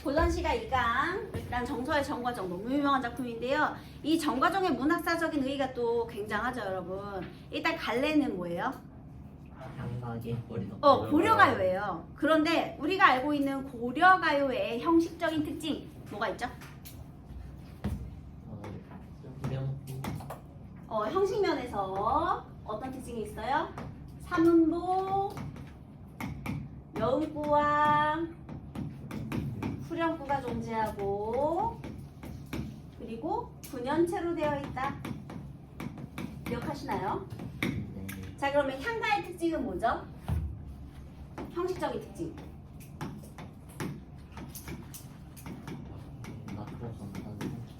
고전시가 2강 일단 정서의 정과정 너무 유명한 작품인데요. 이 정과정의 문학사적인 의의가 또 굉장하죠, 여러분. 일단 갈래는 뭐예요? 향각이 고려가요예요. 그런데 우리가 알고 있는 고려가요의 형식적인 특징 뭐가 있죠? 형식 면에서 어떤 특징이 있어요? 삼음보, 여의구와 후렴구가 존재하고 그리고 분연체로 되어 있다. 기억하시나요? 네. 자, 그러면 향가의 특징은 뭐죠? 형식적인 특징.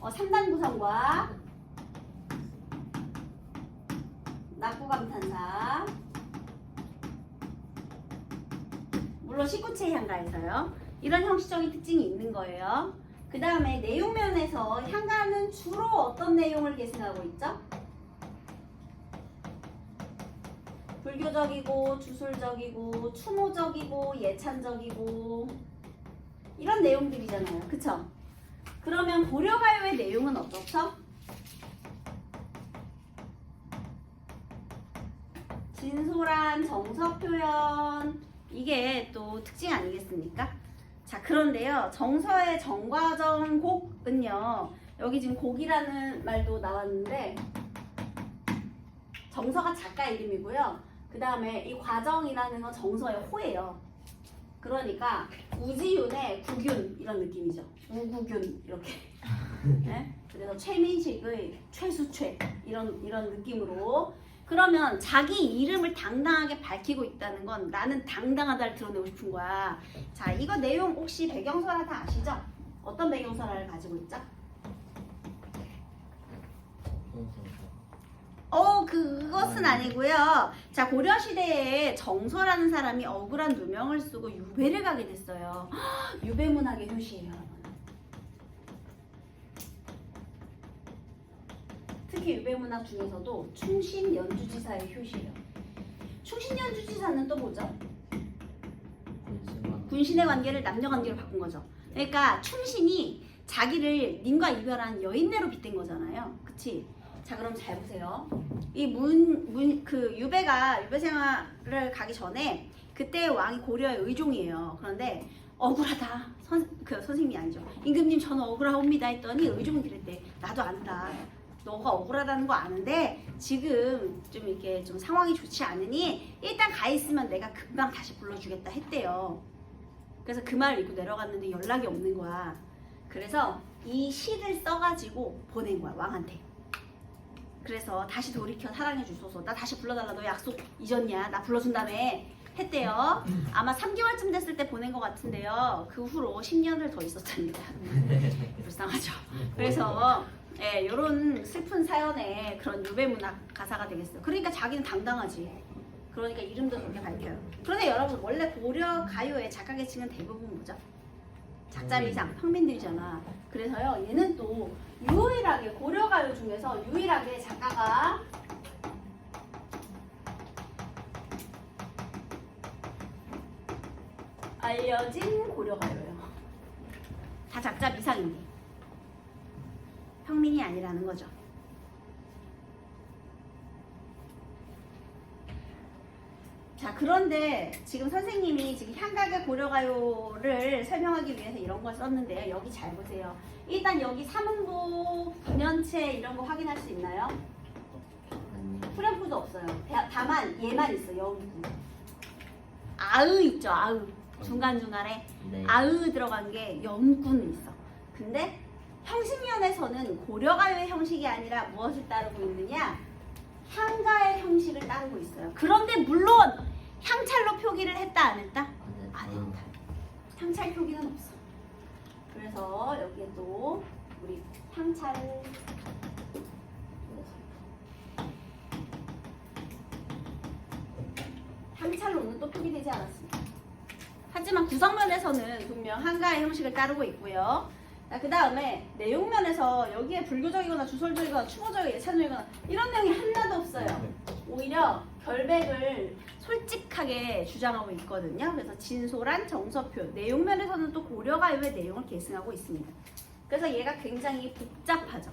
낙고 3단 구성과 낙구 감탄사. 물론 19체의 향가에서요. 이런 형식적인 특징이 있는 거예요. 그 다음에 내용면에서 향가는 주로 어떤 내용을 계승하고 있죠? 불교적이고 주술적이고 추모적이고 예찬적이고 이런 내용들이잖아요. 그쵸? 그러면 고려가요의 내용은 어떻죠? 진솔한 정서 표현, 이게 또 특징 아니겠습니까? 자, 그런데요, 정서의 정과정 곡은요, 여기 지금 곡이라는 말도 나왔는데 정서가 작가 이름이고요. 그 다음에 이 과정이라는 건 정서의 호예요. 그러니까 우지윤의 구균 이런 느낌이죠. 우구균 이렇게. 네? 그래서 최민식의 최수최 이런 느낌으로. 그러면 자기 이름을 당당하게 밝히고 있다는 건 나는 당당하다를 드러내고 싶은 거야. 자, 이거 내용 혹시 배경설화 다 아시죠? 어떤 배경설화를 가지고 있죠? 그것은 아니고요. 자, 고려시대에 정서라는 사람이 억울한 누명을 쓰고 유배를 가게 됐어요. 유배문학의 효시예요, 여러분. 특히 유배문학 중에서도 충신연주지사의 효시예요. 충신연주지사는 또 뭐죠? 군신의 관계를 남녀 관계로 바꾼 거죠. 그러니까 충신이 자기를 님과 이별한 여인네로 빗댄 거잖아요. 그치? 자, 그럼 잘 보세요. 이 유배가 유배 생활을 가기 전에 그때 왕이 고려의 의종이에요. 그런데 억울하다. 선생님이 아니죠. 임금님 저는 억울하옵니다 했더니 의종이 그랬대. 나도 안다. 너가 억울하다는 거 아는데 지금 좀 이렇게 좀 상황이 좋지 않으니 일단 가 있으면 내가 금방 다시 불러주겠다 했대요. 그래서 그 말을 읽고 내려갔는데 연락이 없는 거야. 그래서 이 시를 써가지고 보낸 거야, 왕한테. 그래서 다시 돌이켜 사랑해 주소서. 나 다시 불러달라. 너 약속 잊었냐? 나 불러준다며 했대요. 아마 3개월쯤 됐을 때 보낸 것 같은데요. 그 후로 10년을 더 있었답니다. 불쌍하죠. 그래서 이런 슬픈 사연의 그런 유배문학 가사가 되겠어요. 그러니까 자기는 당당하지. 그러니까 이름도 그렇게 밝혀요. 그런데 여러분, 원래 고려 가요의 작가 계층은 대부분 뭐죠? 작자미상, 평민들이잖아. 그래서요, 얘는 또 유일하게 고려가요 중에서 유일하게 작가가 알려진 고려가요예요. 다 작자미상인데 평민이 아니라는 거죠. 자, 그런데 지금 선생님이 지금 향각의 고려가요를 설명하기 위해서 이런 걸 썼는데요. 여기 잘 보세요. 일단 여기 삼음보, 분연체 이런 거 확인할 수 있나요? 후렴구도 없어요. 다만 얘만 있어. 여기구. 아으 있죠. 아으. 중간중간에 네. 아으 들어간 게 연구는 있어. 근데 형식면에서는 고려가요의 형식이 아니라 무엇을 따르고 있느냐? 향가의 형식을 따르고 있어요. 그런데 물론 향찰로 표기를 했다 안 했다? 안 했다. 향찰 표기는 없어. 그래서 여기에 또 우리 향찰 향찰로는 또 표기되지 않았습니다. 하지만 구성면에서는 분명 향가의 형식을 따르고 있고요. 자, 그 다음에 내용면에서 여기에 불교적이거나 주설적이거나 추모적이거나 예찬적이거나 이런 내용이 하나도 없어요. 오히려 결백을 솔직하게 주장하고 있거든요. 그래서 진솔한 정서표, 내용면에서는 또 고려가요의 내용을 계승하고 있습니다. 그래서 얘가 굉장히 복잡하죠.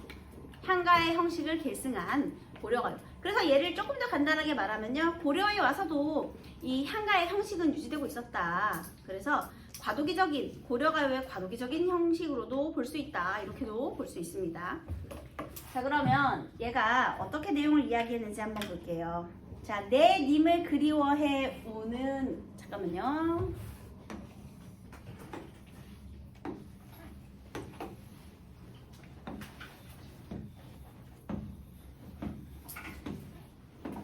한가의 형식을 계승한 고려가요. 그래서 얘를 조금 더 간단하게 말하면요. 고려에 와서도 이 한가의 형식은 유지되고 있었다. 그래서 과도기적인, 고려가요의 과도기적인 형식으로도 볼 수 있다. 이렇게도 볼 수 있습니다. 자, 그러면 얘가 어떻게 내용을 이야기했는지 한번 볼게요. 자, 내 님을 그리워해 오는, 잠깐만요.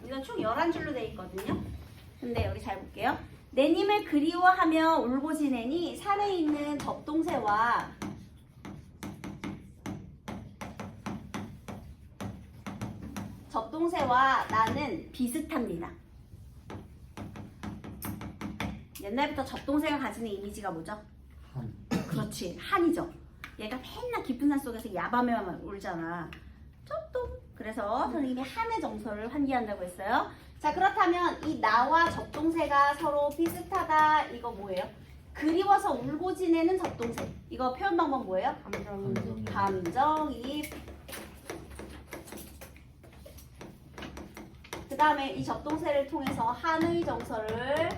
이건 총 11줄로 되어 있거든요. 근데 여기 잘 볼게요. 내 님을 그리워하며 울고 지내니 산에 있는 접동새와 나는 비슷합니다. 옛날부터 접동새가 가지는 이미지가 뭐죠? 한. 그렇지, 한이죠. 얘가 맨날 깊은 산 속에서 야밤에만 울잖아. 접동. 그래서 선생님이 한의 정서를 환기한다고 했어요. 자, 그렇다면 이 나와 접동새가 서로 비슷하다. 이거 뭐예요? 그리워서 울고 지내는 접동새. 이거 표현 방법 뭐예요? 감정이입. 그 다음에 이 접동새를 통해서 한의 정서를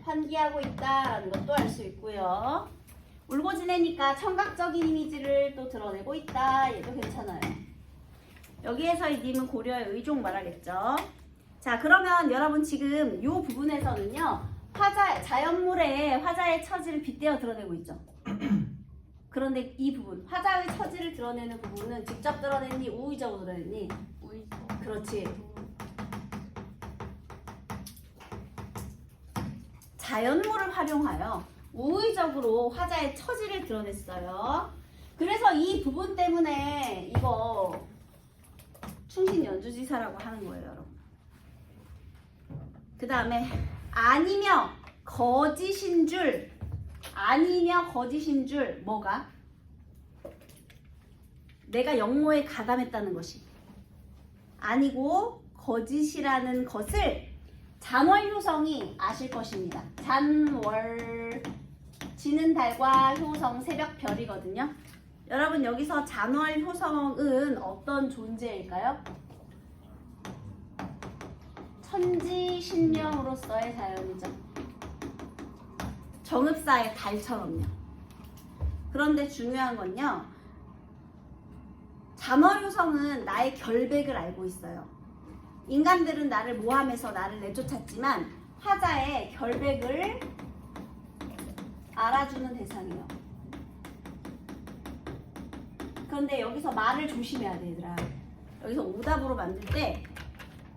환기하고 있다라는 것도 알 수 있고요. 울고 지내니까 청각적인 이미지를 또 드러내고 있다. 얘도 괜찮아요. 여기에서 이 님은 고려의 의종 말하겠죠. 자, 그러면 여러분 지금 이 부분에서는요. 자연물에 화자의 처지를 빗대어 드러내고 있죠. 그런데 이 부분, 화자의 처지를 드러내는 부분은 직접 드러냈니? 우의적으로 드러냈니? 우의적. 그렇지. 자연물을 활용하여 우의적으로 화자의 처지를 드러냈어요. 그래서 이 부분 때문에 이거 충신 연주지사라고 하는 거예요, 여러분. 그 다음에 아니며 거짓인 줄, 뭐가? 내가 영모에 가담했다는 것이 아니고 거짓이라는 것을 잔월효성이 아실 것입니다. 잔월, 지는 달과 효성, 새벽 별이거든요. 여러분 여기서 잔월효성은 어떤 존재일까요? 천지신명으로서의 자연이죠. 정읍사의 달처럼요. 그런데 중요한 건요. 잔월효성은 나의 결백을 알고 있어요. 인간들은 나를 모함해서 나를 내쫓았지만 화자의 결백을 알아주는 대상이에요. 그런데 여기서 말을 조심해야 돼, 얘들아. 여기서 오답으로 만들 때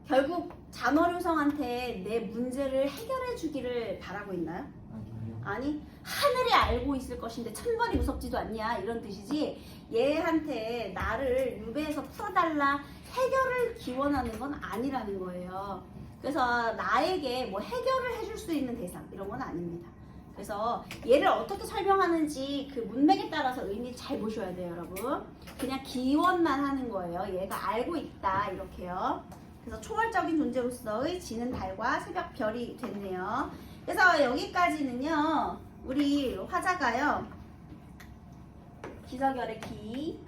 결국 잔월효성한테 내 문제를 해결해 주기를 바라고 있나요? 아니요. 아니, 하늘이 알고 있을 것인데 천번이 무섭지도 않냐 이런 뜻이지, 얘한테 나를 유배해서 풀어달라 해결을 기원하는 건 아니라는 거예요. 그래서 나에게 뭐 해결을 해줄 수 있는 대상 이런 건 아닙니다. 그래서 얘를 어떻게 설명하는지 그 문맥에 따라서 의미 잘 보셔야 돼요, 여러분. 그냥 기원만 하는 거예요. 얘가 알고 있다 이렇게요. 그래서 초월적인 존재로서의 지는 달과 새벽 별이 됐네요. 그래서 여기까지는요, 우리 화자가요, 기저결의 기,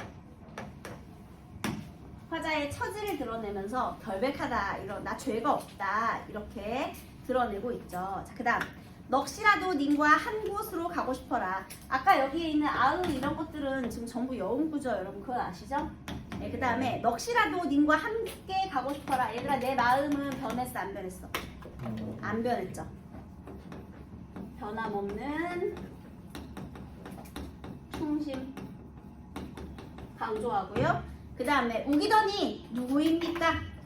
화자의 처지를 드러내면서 결백하다, 이런 나 죄가 없다 이렇게 드러내고 있죠. 자, 그다음 넋이라도 님과 한 곳으로 가고 싶어라. 아까 여기에 있는 아으 이런 것들은 지금 전부 여운구죠, 여러분. 그건 아시죠? 네, 그 다음에 넋이라도 님과 함께 가고 싶어라. 얘들아, 내 마음은 변했어, 안 변했어? 안 변했죠. 변함없는 충심 강조하고요. 그 다음에 우기더니 누구입니까?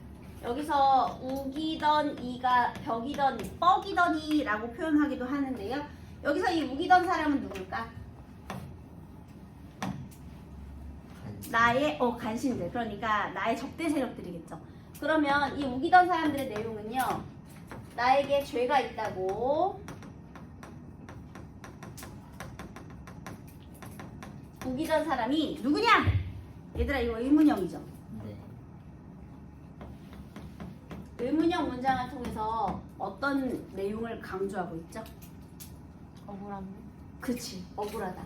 여기서 우기던 이가 벽이던 뻐기더니 라고 표현하기도 하는데요. 여기서 이 우기던 사람은 누굴까? 나의 간신들, 그러니까 나의 적대 세력들이겠죠. 그러면 이 우기던 사람들의 내용은요, 나에게 죄가 있다고, 우기던 사람이 누구냐? 얘들아, 이거 의문형이죠. 네. 의문형 문장을 통해서 어떤 내용을 강조하고 있죠? 억울함. 그치, 억울하다.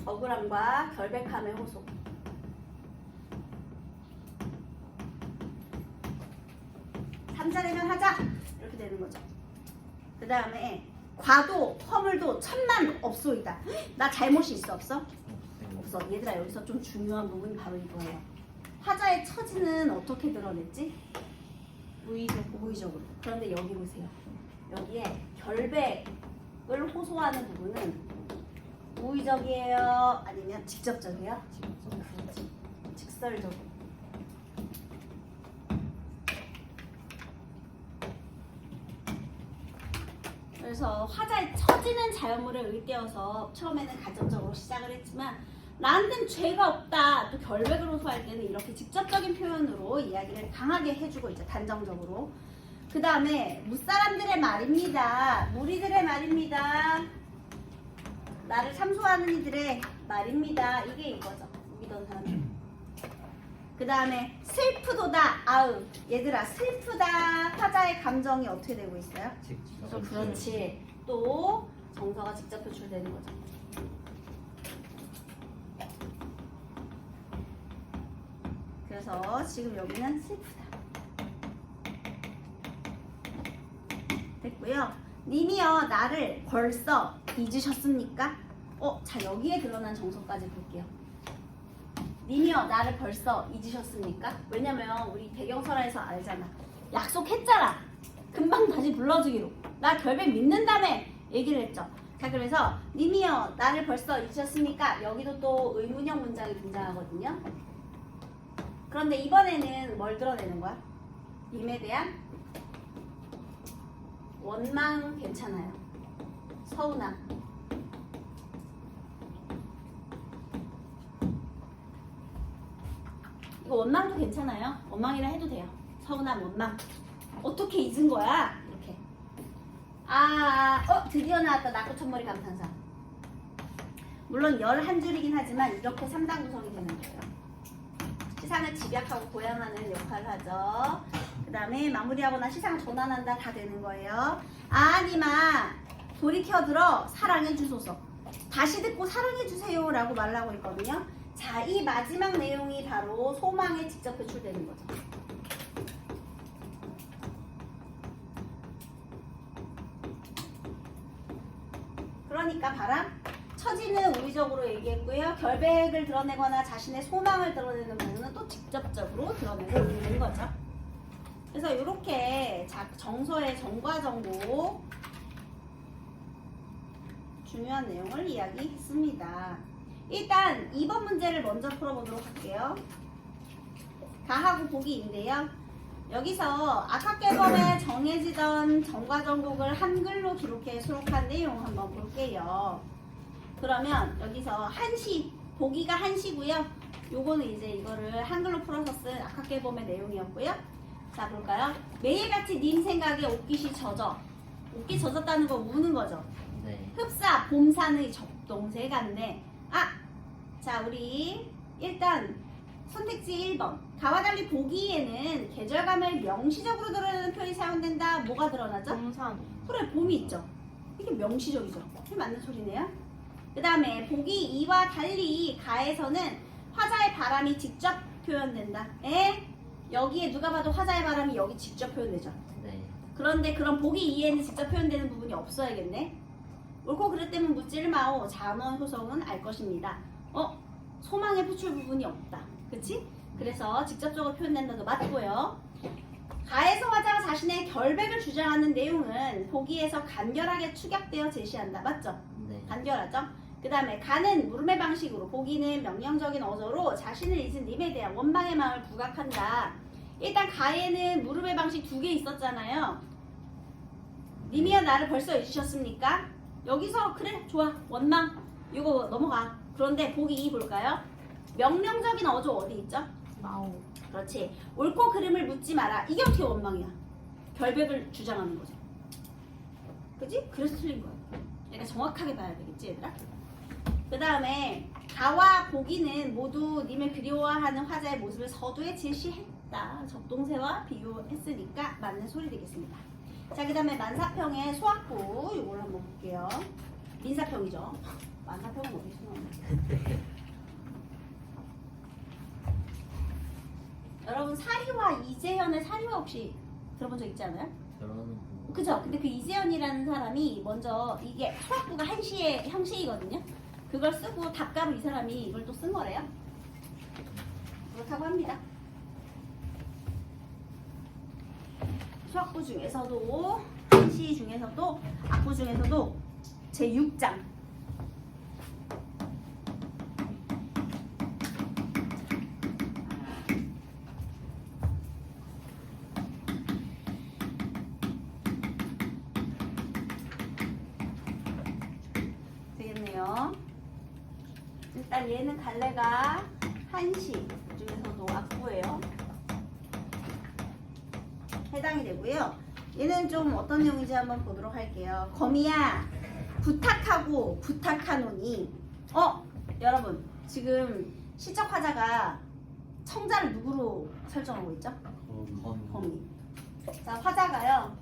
억울함과 결백함의 호소. 삼자대면 하자 이렇게 되는 거죠. 그 다음에 과도 허물도 천만 없소이다. 나 잘못이 있어 없어? 없어. 얘들아 여기서 좀 중요한 부분이 바로 이거예요. 화자의 처지는 어떻게 드러냈지? 무의적으로. 그런데 여기 보세요. 여기에 결백을 호소하는 부분은 우의적이에요? 아니면 직접적이에요? 직설적으로. 그래서 화자의 처지는 자연물에 의떼어서 처음에는 간접적으로 시작을 했지만 나한텐 죄가 없다. 또 결백을 호소할 때는 이렇게 직접적인 표현으로 이야기를 강하게 해주고 있죠. 단정적으로. 그 다음에 무사람들의 말입니다. 무리들의 말입니다. 나를 참소하는 이들의 말입니다. 이게 이거죠. 믿던 사람들. 그 다음에 슬프도다. 아우 얘들아 슬프다. 화자의 감정이 어떻게 되고 있어요? 그렇지. 또 정서가 직접 표출되는 거죠. 그래서 지금 여기는 슬프다. 됐고요. 님이여 나를 벌써 잊으셨습니까? 자 여기에 드러난 정서까지 볼게요. 님이여 나를 벌써 잊으셨습니까? 왜냐면 우리 대경설화에서 알잖아. 약속했잖아. 금방 다시 불러주기로. 나 결백 믿는다며 얘기를 했죠. 자 그래서 님이여 나를 벌써 잊으셨습니까? 여기도 또 의문형 문장이 등장하거든요. 그런데 이번에는 뭘 드러내는 거야? 님에 대한 원망 괜찮아요. 서운함. 이거 원망도 괜찮아요. 원망이라 해도 돼요. 서운함, 원망. 어떻게 잊은 거야? 이렇게. 드디어 나왔다. 낙구 첫머리 감탄사. 물론 11줄이긴 하지만 이렇게 3단 구성이 되는 거예요. 시상을 집약하고 고양하는 역할을 하죠. 그 다음에 마무리하거나 시상 전환한다 다 되는 거예요. 아니마 돌이켜들어 사랑해주소서. 다시 듣고 사랑해주세요 라고 말하고 있거든요. 자, 이 마지막 내용이 바로 소망에 직접 표출되는 거죠. 그러니까 봐라. 처지는 우의적으로 얘기했고요. 결백을 드러내거나 자신의 소망을 드러내는 부분은 또 직접적으로 드러내고 있는 거죠. 그래서 이렇게 정서의 정과 정보 중요한 내용을 이야기했습니다. 일단 2번 문제를 먼저 풀어보도록 할게요. 가하고 보기인데요. 여기서 아카케범에 정해지던 정과 정곡을 한글로 기록해 수록한 내용 한번 볼게요. 그러면 여기서 한시, 보기가 한시고요. 요거는 이제 이거를 한글로 풀어서 쓴 아카케범의 내용이었고요. 자 볼까요? 매일같이 님 생각에 옷깃이 젖어. 옷깃 젖었다는 거 우는 거죠. 네. 흡사 봄산의 접동새 같네. 자 우리 일단 선택지 1번. 가와 달리 보기에는 계절감을 명시적으로 드러내는 표현이 사용된다. 뭐가 드러나죠? 동산. 그래 봄이 있죠. 이게 명시적이죠. 이게 맞는 소리네요. 그 다음에 보기 2와 달리 가에서는 화자의 바람이 직접 표현된다. 여기에 누가 봐도 화자의 바람이 여기 직접 표현되죠. 네. 그런데 그럼 보기 2에는 직접 표현되는 부분이 없어야겠네. 옳고 그릇되면 묻지를 마오. 잔언 효성은 알 것입니다. 소망의 표출 부분이 없다. 그치? 그래서 직접적으로 표현된다도 맞고요. 가에서 화자가 자신의 결백을 주장하는 내용은 보기에서 간결하게 축약되어 제시한다. 맞죠? 네. 간결하죠? 그 다음에 가는 물음의 방식으로 보기는 명령적인 어조로 자신을 잊은 님에 대한 원망의 마음을 부각한다. 일단 가에는 물음의 방식 2개 있었잖아요. 님이여 나를 벌써 잊으셨습니까? 여기서 그래 좋아 원망 이거 넘어가. 그런데 보기 2 볼까요? 명령적인 어조 어디 있죠? 마오. 그렇지. 옳고 그름을 묻지 마라. 이게 어떻게 원망이야? 결백을 주장하는 거죠. 그지? 그래서 틀린 거야. 그러니까 정확하게 봐야 되겠지 얘들아? 그 다음에 가와 보기는 모두 님을 그리워하는 화자의 모습을 서두에 제시했다. 비교했다. 적동세와 비교했으니까 맞는 소리 되겠습니다. 자, 그 다음에 만사평의 소학부 이걸 한번 볼게요. 민사평이죠. 만사평은 어디서 나오나? 여러분 사리와 이재현의 사리와 혹시 들어본 적 있지 않아요? 저런 그죠? 근데 그 이재현이라는 사람이 먼저 이게 소학부가 한시의 형식이거든요. 그걸 쓰고 답가로 이 사람이 이걸 또 쓴 거래요. 그렇다고 합니다. 수학부 중에서도 한시 중에서도 악부 중에서도 제6장 되겠네요. 일단 얘는 갈래가 한시 중에서도 악부예요. 해당이 되고요. 얘는 좀 어떤 내용인지 한번 보도록 할게요. 거미야 부탁하고 부탁하노니 여러분 지금 시적 화자가 청자를 누구로 설정하고 있죠? 거미. 자, 화자가요.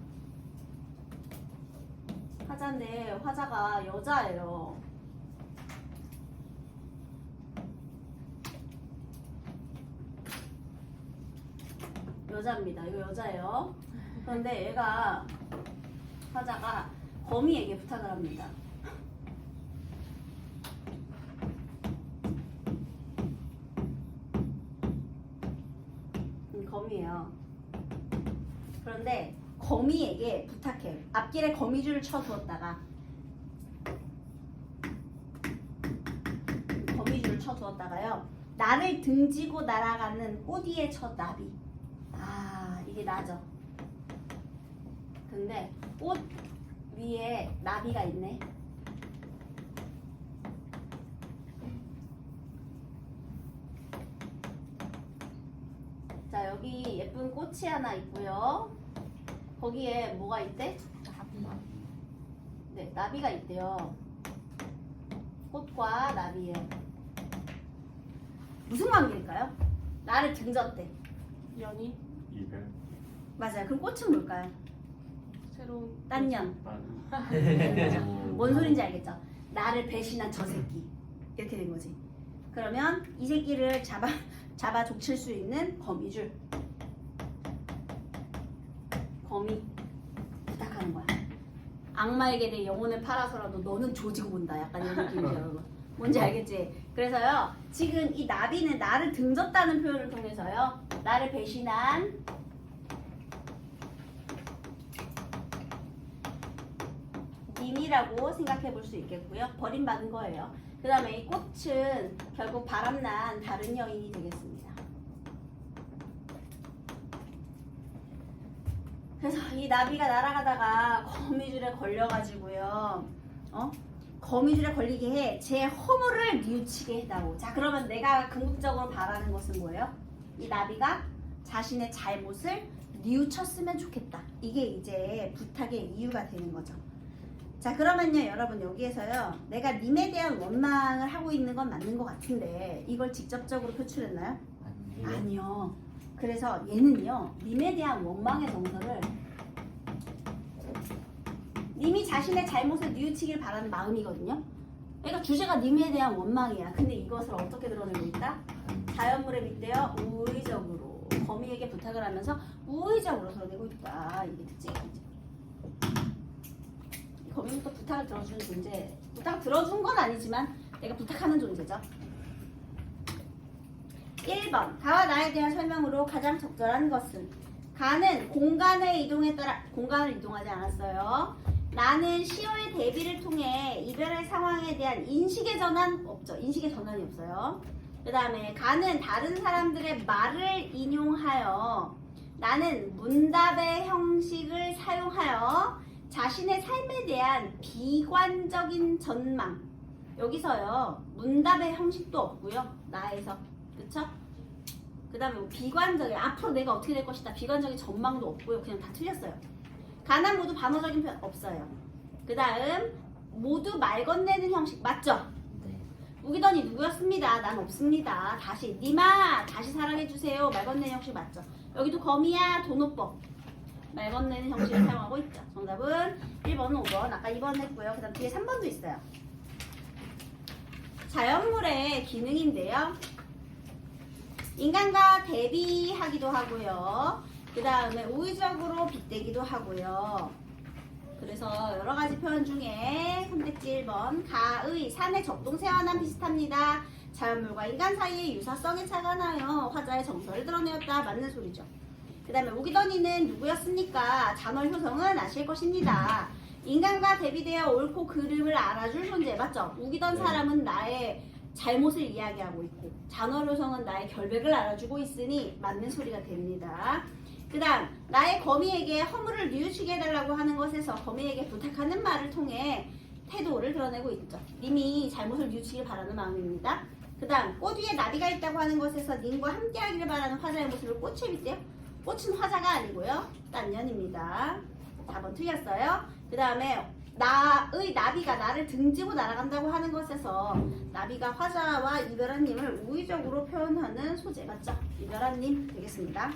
화자인데 화자가 여자예요. 여자입니다. 이거 여자예요. 그런데 얘가 화자가 거미에게 부탁을 합니다. 거미예요. 그런데 거미에게 부탁해. 앞길에 거미줄을 쳐두었다가 거미줄을 쳐두었다가요. 나를 등지고 날아가는 꽃 위에 첫 나비. 이게 나죠. 근데 꽃 위에 나비가 있네. 자, 여기 예쁜 꽃이 하나 있고요. 거기에 뭐가 있대? 나비. 네, 나비가 있대요. 꽃과 나비에 무슨 관계일까요? 나를 등졌대. 연인. 이별. 맞아요. 그럼 꽃은 뭘까요? 새로운. 딴년. 딴. 뭔 소린지 알겠죠? 나를 배신한 저 새끼. 이렇게 된 거지. 그러면 이 새끼를 잡아 족칠 수 있는 거미줄. 거미 부탁하는 거야. 악마에게 내 영혼을 팔아서라도 너는 조지고 본다. 약간 이런 느낌이죠, 여러분. 뭔지 알겠지? 그래서요, 지금 이 나비는 나를 등졌다는 표현을 통해서요, 나를 배신한 님이라고 생각해 볼 수 있겠고요. 버림받은 거예요. 그 다음에 이 꽃은 결국 바람난 다른 여인이 되겠습니다. 그래서 이 나비가 날아가다가 거미줄에 걸려가지고요. 거미줄에 걸리게 해 제 허물을 뉘우치게 해다오. 자, 그러면 내가 궁극적으로 바라는 것은 뭐예요? 이 나비가 자신의 잘못을 뉘우쳤으면 좋겠다. 이게 이제 부탁의 이유가 되는 거죠. 자, 그러면요 여러분, 여기에서요 내가 님에 대한 원망을 하고 있는 건 맞는 것 같은데 이걸 직접적으로 표출했나요? 아니요. 그래서 얘는요 님에 대한 원망의 정서를 님이 자신의 잘못을 뉘우치길 바라는 마음이거든요. 그러니까 주제가 님에 대한 원망이야. 근데 이것을 어떻게 드러내고 있다? 자연물에 빗대어 우의적으로 거미에게 부탁을 하면서 우의적으로 드러내고 있다. 이게 특징이죠. 거미부터 부탁을 들어주는 존재. 부탁 들어준 건 아니지만 내가 부탁하는 존재죠. 1번 가와 나에 대한 설명으로 가장 적절한 것은 가는 공간의 이동에 따라 공간을 이동하지 않았어요. 나는 시어의 대비를 통해 이별의 상황에 대한 인식의 전환 없죠. 인식의 전환이 없어요. 그 다음에 가는 다른 사람들의 말을 인용하여 나는 문답의 형식을 사용하여 자신의 삶에 대한 비관적인 전망. 여기서요 문답의 형식도 없고요. 나에서. 그쵸? 그 다음에 뭐 비관적인 앞으로 내가 어떻게 될 것이다. 비관적인 전망도 없고요. 그냥 다 틀렸어요. 가난 모두 반어적인 표현 없어요. 그 다음 모두 말 건네는 형식 맞죠? 네. 우기던이 누구였습니다. 난 없습니다. 다시 니마 다시 사랑해주세요. 말 건네는 형식 맞죠? 여기도 거미야 도노법 말 건네는 형식을 사용하고 있죠. 정답은 1번 5번 아까 2번 했고요. 그 다음 뒤에 3번도 있어요. 자연물의 기능인데요. 인간과 대비하기도 하고요. 그 다음에 우의적으로 빗대기도 하고요. 그래서 여러 가지 표현 중에 선택지 1번 가의 산의 적동세와는 비슷합니다. 자연물과 인간 사이의 유사성에 차가 나요. 화자의 정서를 드러내었다. 맞는 소리죠. 그 다음에 우기던이는 누구였습니까? 잔월 효성은 아실 것입니다. 인간과 대비되어 옳고 그름을 알아줄 존재 맞죠? 우기던 사람은 나의 잘못을 이야기하고 있고 잔월 효성은 나의 결백을 알아주고 있으니 맞는 소리가 됩니다. 그 다음 나의 거미에게 허물을 뉘우치게 해달라고 하는 것에서 거미에게 부탁하는 말을 통해 태도를 드러내고 있죠. 님이 잘못을 뉘우치길 바라는 마음입니다. 그 다음 꽃 위에 나비가 있다고 하는 것에서 님과 함께하기를 바라는 화자의 모습을 꽃에 빗대요. 꽃은 화자가 아니고요. 딴 년입니다. 4번 틀렸어요. 그 다음에 나의 나비가 나를 등지고 날아간다고 하는 것에서 나비가 화자와 이별한 님을 우의적으로 표현하는 소재 맞죠? 이별한 님 되겠습니다.